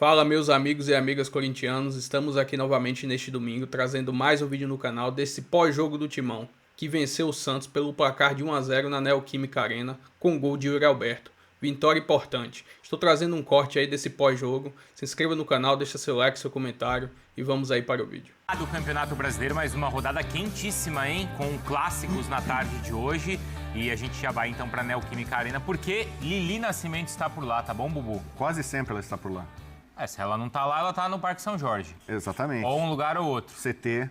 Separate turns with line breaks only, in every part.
Fala, meus amigos e amigas corintianos, estamos aqui novamente neste domingo trazendo mais um vídeo no canal desse pós-jogo do Timão, que venceu o Santos pelo placar de 1 a 0 na Neoquímica Arena com gol de Yuri Alberto. Vitória importante. Estou trazendo um corte aí desse pós-jogo. Se inscreva no canal, deixa seu like, seu comentário e vamos aí para o vídeo.
Do Campeonato Brasileiro, mais uma rodada quentíssima, hein? Com clássicos na tarde de hoje. E a gente já vai então para a Neoquímica Arena, porque Lili Nascimento está por lá, tá bom, Bubu?
Quase sempre ela está por lá.
Se ela não tá lá, ela tá no Parque São Jorge.
Exatamente.
Ou um lugar ou outro.
CT.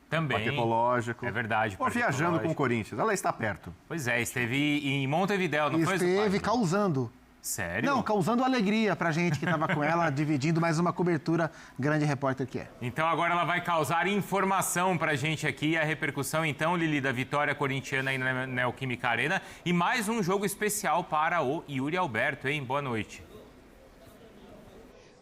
Também.
Parque Ecológico.
É verdade.
Ou viajando com o Corinthians. Ela está perto.
Pois é, esteve em Montevidéu, não foi?
Esteve causando.
Sério?
Não, causando alegria pra gente que estava com ela, dividindo mais uma cobertura, grande repórter que é.
Então agora ela vai causar informação pra gente aqui, a repercussão então, Lili, da vitória corintiana aí na Neoquímica Arena. E mais um jogo especial para o Yuri Alberto, hein? Boa noite.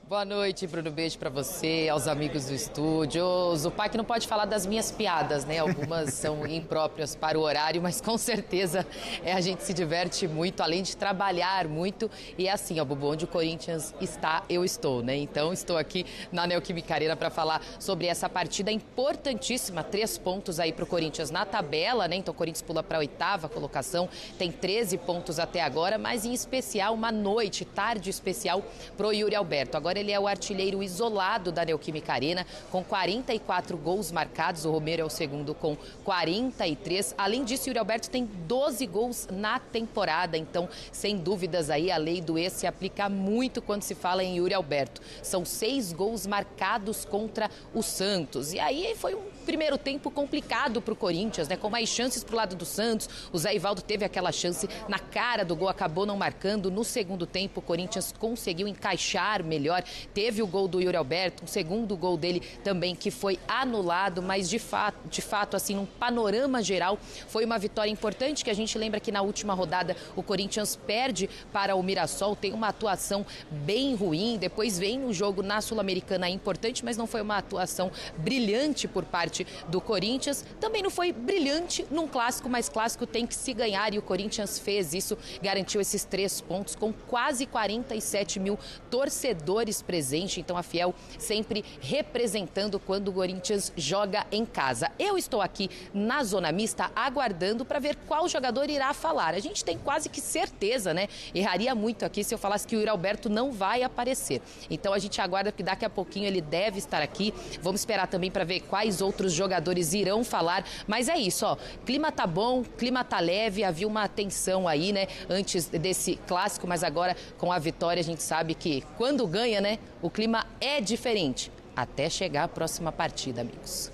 Boa noite, Bruno. Beijo pra você, aos amigos do estúdio. O Zupac não pode falar das minhas piadas, né? Algumas são impróprias para o horário, mas com certeza a gente se diverte muito, além de trabalhar muito. E é assim, ó, Bubu, onde o Corinthians está, eu estou, né? Então estou aqui na Neoquímica Arena para falar sobre essa partida importantíssima. 3 pontos aí pro Corinthians na tabela, né? Então o Corinthians pula para a 8ª colocação, tem 13 pontos até agora, mas em especial uma noite, tarde especial pro Yuri Alberto. Agora ele é o artilheiro isolado da Neoquímica Arena, com 44 gols marcados. O Romero é o segundo com 43. Além disso, o Yuri Alberto tem 12 gols na temporada. Então, sem dúvidas aí, a lei do ex se aplica muito quando se fala em Yuri Alberto. São 6 gols marcados contra o Santos. E aí foi um primeiro tempo complicado para o Corinthians, né? Com mais chances para o lado do Santos. O Zé Ivaldo teve aquela chance na cara do gol, acabou não marcando. No segundo tempo, o Corinthians conseguiu encaixar melhor. Teve o gol do Yuri Alberto, o segundo gol dele também, que foi anulado, mas de fato, assim, num panorama geral, foi uma vitória importante, que a gente lembra que na última rodada o Corinthians perde para o Mirassol, tem uma atuação bem ruim, depois vem um jogo na Sul-Americana importante, mas não foi uma atuação brilhante por parte do Corinthians. Também não foi brilhante num clássico, mas clássico tem que se ganhar e o Corinthians fez isso, garantiu esses 3 pontos com quase 47 mil torcedores presente, então a Fiel sempre representando quando o Corinthians joga em casa. Eu estou aqui na zona mista aguardando para ver qual jogador irá falar. A gente tem quase que certeza, né? Erraria muito aqui se eu falasse que o Yuri Alberto não vai aparecer. Então a gente aguarda que daqui a pouquinho ele deve estar aqui. Vamos esperar também para ver quais outros jogadores irão falar. Mas é isso, ó. Clima tá bom, clima tá leve, havia uma tensão aí, né? Antes desse clássico, mas agora com a vitória a gente sabe que quando ganha, né? O clima é diferente, até chegar a próxima partida, amigos.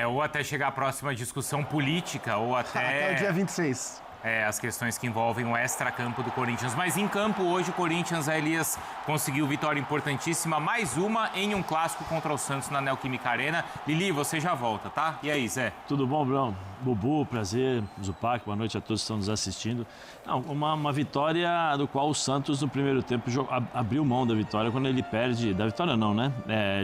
Ou até chegar a próxima discussão política, ou
Até o dia 26.
As questões que envolvem o extracampo do Corinthians. Mas em campo, hoje, o Corinthians, a Elias, conseguiu vitória importantíssima. Mais uma em um clássico contra o Santos na Neoquímica Arena. Lili, você já volta, tá? E aí, Zé?
Tudo bom, Bruno? Bubu, prazer. Zupac, boa noite a todos que estão nos assistindo. Não, uma vitória do qual o Santos, no primeiro tempo, abriu mão da vitória quando ele perde... Da vitória não, né?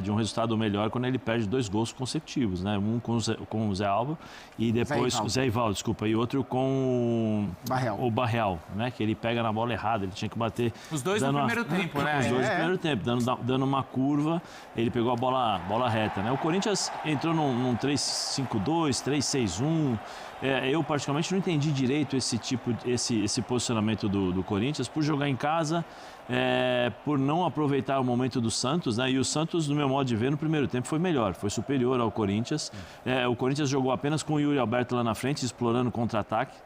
De um resultado melhor quando ele perde 2 gols consecutivos, né? Um com o Zé Alba e depois... O Zé Ivaldo, desculpa. E outro com... O Barreal, né? Que ele pega na bola errada, ele tinha que bater...
Os dois no primeiro tempo, né?
Os dois no primeiro tempo, dando uma curva, ele pegou a bola reta, né? O Corinthians entrou num 3-5-2, 3-6-1. Eu, particularmente, não entendi direito esse posicionamento do Corinthians por jogar em casa, por não aproveitar o momento do Santos, né? E o Santos, no meu modo de ver, no primeiro tempo foi melhor, foi superior ao Corinthians. O Corinthians jogou apenas com o Yuri Alberto lá na frente, explorando o contra-ataque.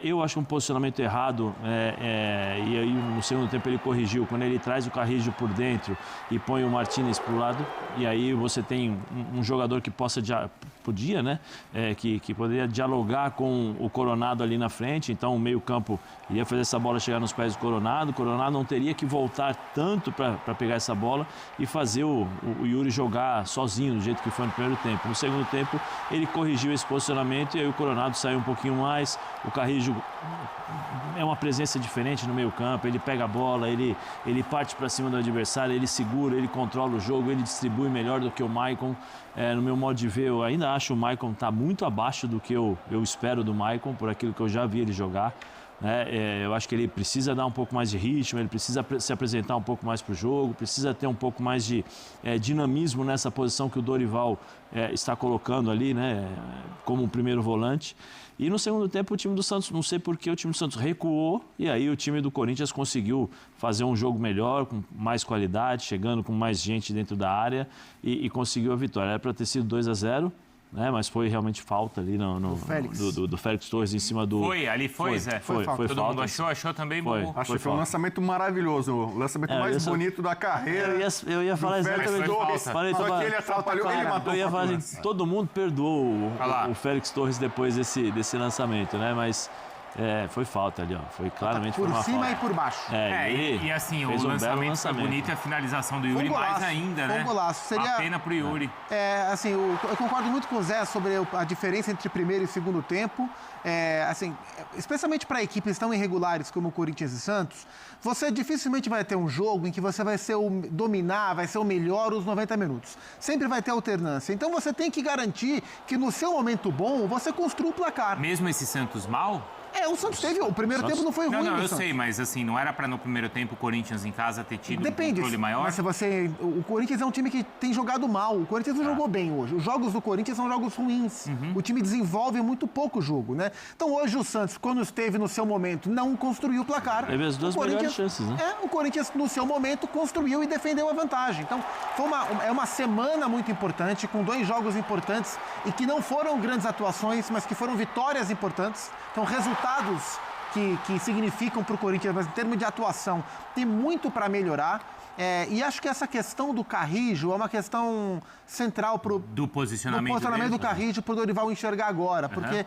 Eu acho um posicionamento errado, e aí no segundo tempo ele corrigiu, quando ele traz o Carrillo por dentro e põe o Martínez para o lado, e aí você tem um jogador que podia, né? Que poderia dialogar com o Coronado ali na frente, então o meio-campo iria fazer essa bola chegar nos pés do Coronado. O Coronado não teria que voltar tanto para pegar essa bola e fazer o Yuri jogar sozinho, do jeito que foi no primeiro tempo. No segundo tempo, ele corrigiu esse posicionamento e aí o Coronado saiu um pouquinho mais. O Carrillo é uma presença diferente no meio-campo, ele pega a bola, ele parte para cima do adversário, ele segura, ele controla o jogo, ele distribui melhor do que o Maicon. No meu modo de ver, eu ainda acho o Maicon tá muito abaixo do que eu espero do Maicon, por aquilo que eu já vi ele jogar. né? Eu acho que ele precisa dar um pouco mais de ritmo, ele precisa se apresentar um pouco mais para o jogo, precisa ter um pouco mais de dinamismo nessa posição que o Dorival está colocando ali, né? Como um primeiro volante. E no segundo tempo o time do Santos, não sei por que o time do Santos recuou e aí o time do Corinthians conseguiu fazer um jogo melhor, com mais qualidade, chegando com mais gente dentro da área e conseguiu a vitória. Era para ter sido 2-0. Né, mas foi realmente falta ali do Félix Torres em cima do...
Foi, Zé?
Foi
Todo
falta.
mundo achou também?
Acho que foi um lançamento maravilhoso, o lançamento mais bonito da carreira.
Eu ia falar exatamente isso.
Só que ele atrapalhou, ele matou.
Eu ia falar assim, todo mundo perdoou o Félix Torres depois desse lançamento, né? Mas foi falta ali, ó. Foi claramente
por
uma
cima
falta.
e por baixo.
E assim, o lançamento foi bonito e a finalização do Yuri mais ainda, né?
Um golaço. Seria...
A pena pro Yuri.
Assim, eu concordo muito com o Zé sobre a diferença entre primeiro e segundo tempo. Assim, especialmente para equipes tão irregulares como o Corinthians e Santos, você dificilmente vai ter um jogo em que você vai ser dominar, vai ser o melhor os 90 minutos. Sempre vai ter alternância. Então você tem que garantir que no seu momento bom você construa o placar.
Mesmo esse Santos mal?
O Santos teve. O primeiro tempo não foi ruim.
Não, eu sei, mas assim, não era para no primeiro tempo o Corinthians em casa ter tido um controle maior?
Mas o Corinthians é um time que tem jogado mal. O Corinthians não jogou bem hoje. Os jogos do Corinthians são jogos ruins. O time desenvolve muito pouco o jogo, né? Então hoje o Santos, quando esteve no seu momento, não construiu o placar.
Teve as duas melhores chances, né?
O Corinthians, no seu momento, construiu e defendeu a vantagem. Então, foi uma semana muito importante, com 2 jogos importantes e que não foram grandes atuações, mas que foram vitórias importantes. Então, resultados que significam para o Corinthians, mas em termos de atuação, tem muito para melhorar. E acho que essa questão do Carrijo é uma questão central
do posicionamento
do Carrijo para o Dorival enxergar agora. Porque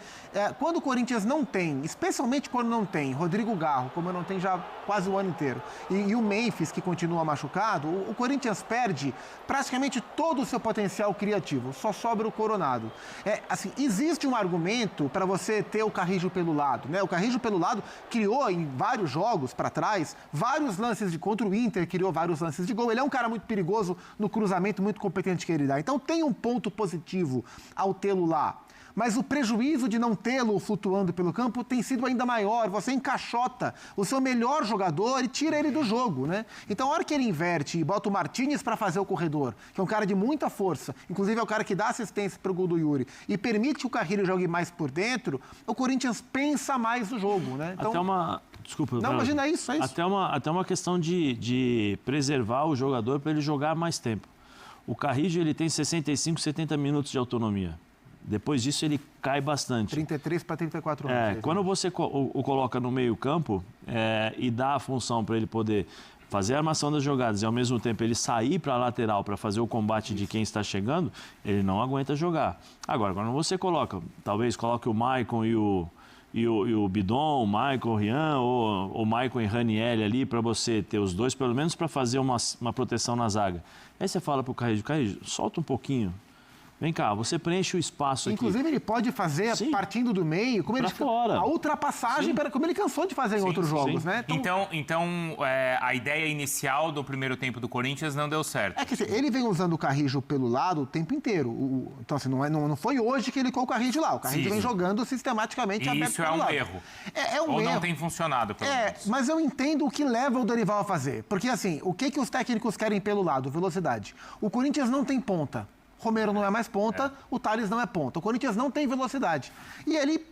quando o Corinthians não tem, especialmente quando não tem Rodrigo Garro, como não tem já quase o ano inteiro, e o Memphis, que continua machucado, o Corinthians perde praticamente todo o seu potencial criativo. Só sobra o Coronado. Assim, existe um argumento para você ter o Carrijo pelo lado, né? O Carrijo pelo lado criou em vários jogos para trás, vários lances contra o Inter, criou vários lances de gol. Ele é um cara muito perigoso no cruzamento, muito competente que ele dá. Então tem um ponto positivo ao tê-lo lá. Mas o prejuízo de não tê-lo flutuando pelo campo tem sido ainda maior. Você encaixota o seu melhor jogador e tira ele do jogo, né? Então, a hora que ele inverte e bota o Martínez para fazer o corredor, que é um cara de muita força, inclusive é o cara que dá assistência para o gol do Yuri, e permite que o Carrilho jogue mais por dentro, o Corinthians pensa mais no jogo, né? Então,
Desculpa.
Não, imagina isso, é isso.
Até uma questão de preservar o jogador para ele jogar mais tempo. O Carrillo, ele tem 65, 70 minutos de autonomia. Depois disso, ele cai bastante.
33 para 34 anos.
Quando você o coloca no meio campo e dá a função para ele poder fazer a armação das jogadas e, ao mesmo tempo, ele sair para a lateral para fazer o combate de quem está chegando, ele não aguenta jogar. Agora, quando você talvez coloque o Maicon e o Bidon, o Maicon, o Rian, ou o Maicon e Ranieri ali, para você ter os dois, pelo menos para fazer uma proteção na zaga. Aí você fala para o Carrillo, solta um pouquinho. Vem cá, você preenche o espaço aqui.
Inclusive, ele pode fazer, partindo do meio, como a ultrapassagem, como ele cansou de fazer em outros jogos, né?
Então a ideia inicial do primeiro tempo do Corinthians não deu certo.
Que ele vem usando o Carrillo pelo lado o tempo inteiro. Então, assim, não foi hoje que ele colocou o Carrillo lá. O Carrillo vem jogando sistematicamente aberto
isso é um erro.
Ou
não tem funcionado, pelo menos.
Mas eu entendo o que leva o Dorival a fazer. Porque, assim, o que os técnicos querem pelo lado? Velocidade. O Corinthians não tem ponta. Romero não é mais ponta, o Tales não é ponta. O Corinthians não tem velocidade. E ele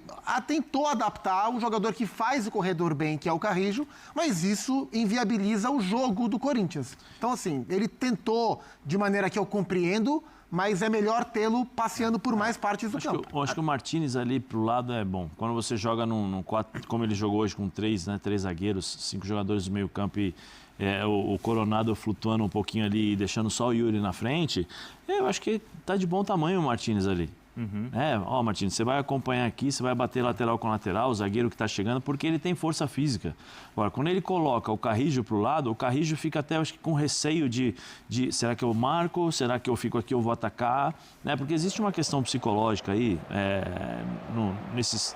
tentou adaptar o jogador que faz o corredor bem, que é o Carrillo, mas isso inviabiliza o jogo do Corinthians. Então, assim, ele tentou de maneira que eu compreendo, mas é melhor tê-lo passeando por mais partes do campo.
Eu acho que o Martínez ali pro lado é bom. Quando você joga num 4, como ele jogou hoje com 3 zagueiros, 5 jogadores do meio campo e o Coronado flutuando um pouquinho ali e deixando só o Yuri na frente, eu acho que tá de bom tamanho o Martínez ali. Martínez, você vai acompanhar aqui, você vai bater lateral com lateral, o zagueiro que está chegando, porque ele tem força física. Agora, quando ele coloca o Carrillo para o lado, o Carrillo fica até, acho que, com receio de será que eu marco, será que eu fico aqui, eu vou atacar? Né? Porque existe uma questão psicológica aí,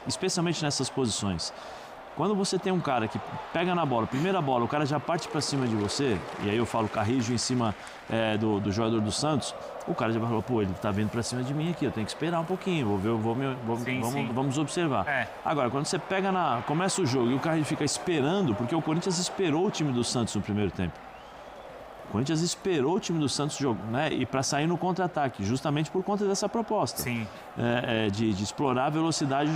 especialmente nessas posições. Quando você tem um cara que pega na bola, primeira bola, o cara já parte para cima de você, e aí eu falo Carrijo em cima do jogador do Santos, o cara já vai falar, pô, ele tá vindo para cima de mim aqui, eu tenho que esperar um pouquinho, vamos observar. Agora, quando você começa o jogo e o Carrijo fica esperando, porque o Corinthians esperou o time do Santos no primeiro tempo. O Corinthians esperou o time do Santos né, e para sair no contra-ataque, justamente por conta dessa proposta.
Sim.
De explorar a velocidade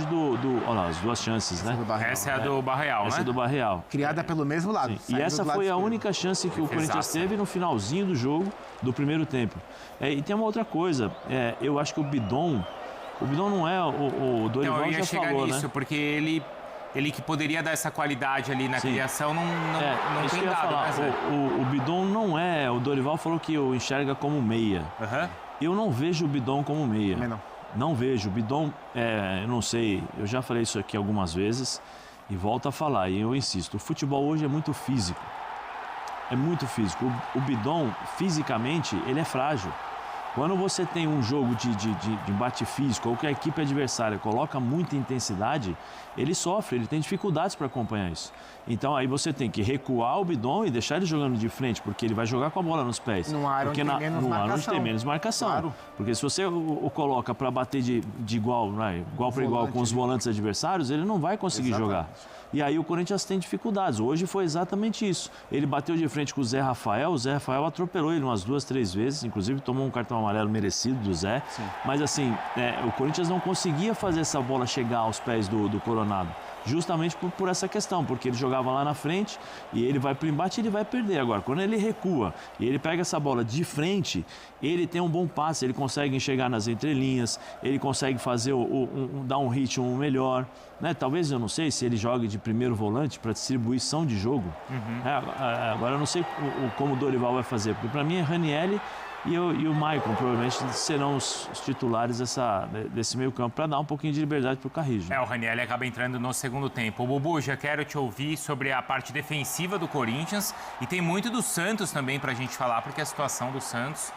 olha lá, as duas chances, né?
Essa é a do Barreal, né?
Essa é do Barreal.
Criada pelo mesmo lado.
E essa foi a única chance que o Corinthians teve no finalzinho do jogo, do primeiro tempo. E tem uma outra coisa, eu acho que o Bidon não é o Dorival
eu ia
já
chegar
falou,
nisso,
né?
porque ele que poderia dar essa qualidade ali na criação, não tem dado.
O Bidon não é... O Dorival falou que o enxerga como meia. Eu não vejo o Bidon como meia.
Também não.
Não vejo. O Bidon, eu não sei, eu já falei isso aqui algumas vezes e volto a falar, e eu insisto, o futebol hoje é muito físico. É muito físico. O Bidon, fisicamente, ele é frágil. Quando você tem um jogo de embate físico ou que a equipe adversária coloca muita intensidade, ele sofre, ele tem dificuldades para acompanhar isso. Então aí você tem que recuar o Bidon e deixar ele jogando de frente, porque ele vai jogar com a bola nos pés.
No ar onde tem menos marcação.
Claro. Porque se você o coloca para bater de igual, né, igual para igual com os volantes adversários, ele não vai conseguir jogar. E aí o Corinthians tem dificuldades. Hoje foi exatamente isso. Ele bateu de frente com o Zé Rafael atropelou ele umas 2, 3 vezes, inclusive tomou um cartão amarelo merecido do Zé. Sim. Mas assim, o Corinthians não conseguia fazer essa bola chegar aos pés do Coronado. Justamente por essa questão, porque ele jogava lá na frente e ele vai para o embate e ele vai perder. Agora, quando ele recua e ele pega essa bola de frente, ele tem um bom passe, ele consegue enxergar nas entrelinhas, ele consegue fazer dar um ritmo melhor. Né? Talvez, eu não sei, se ele joga de primeiro volante para distribuição de jogo. Agora, eu não sei como o Dorival vai fazer, porque para mim é Ranieri e o Maicon provavelmente serão os titulares desse meio campo para dar um pouquinho de liberdade para o Carrijo.
O Ranieri acaba entrando no segundo tempo. Bubu, já quero te ouvir sobre a parte defensiva do Corinthians e tem muito do Santos também para a gente falar, porque a situação do Santos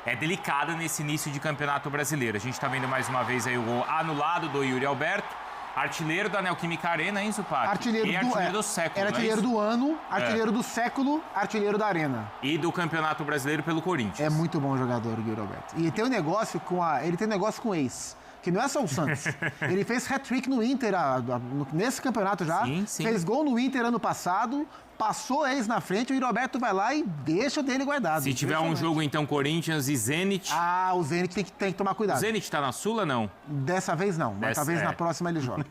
é delicada nesse início de campeonato brasileiro. A gente está vendo mais uma vez aí o gol anulado do Yuri Alberto. Artilheiro da Neoquímica Arena, hein, Zupac?
Artilheiro do século. Era artilheiro do ano, artilheiro do século, artilheiro da Arena.
E do Campeonato Brasileiro pelo Corinthians.
É muito bom jogador, o Yuri Alberto. E tem um negócio com o ex, que não é só o Santos. Ele fez hat-trick no Inter nesse campeonato já. Sim. Fez gol no Inter ano passado. Passou ex na frente, o Yuri Alberto vai lá e deixa o dele guardado.
Se tiver um jogo, então, Corinthians e Zenit...
o Zenit tem que tomar cuidado.
O Zenit tá na Sula, não?
Dessa vez não, mas talvez na próxima ele jogue.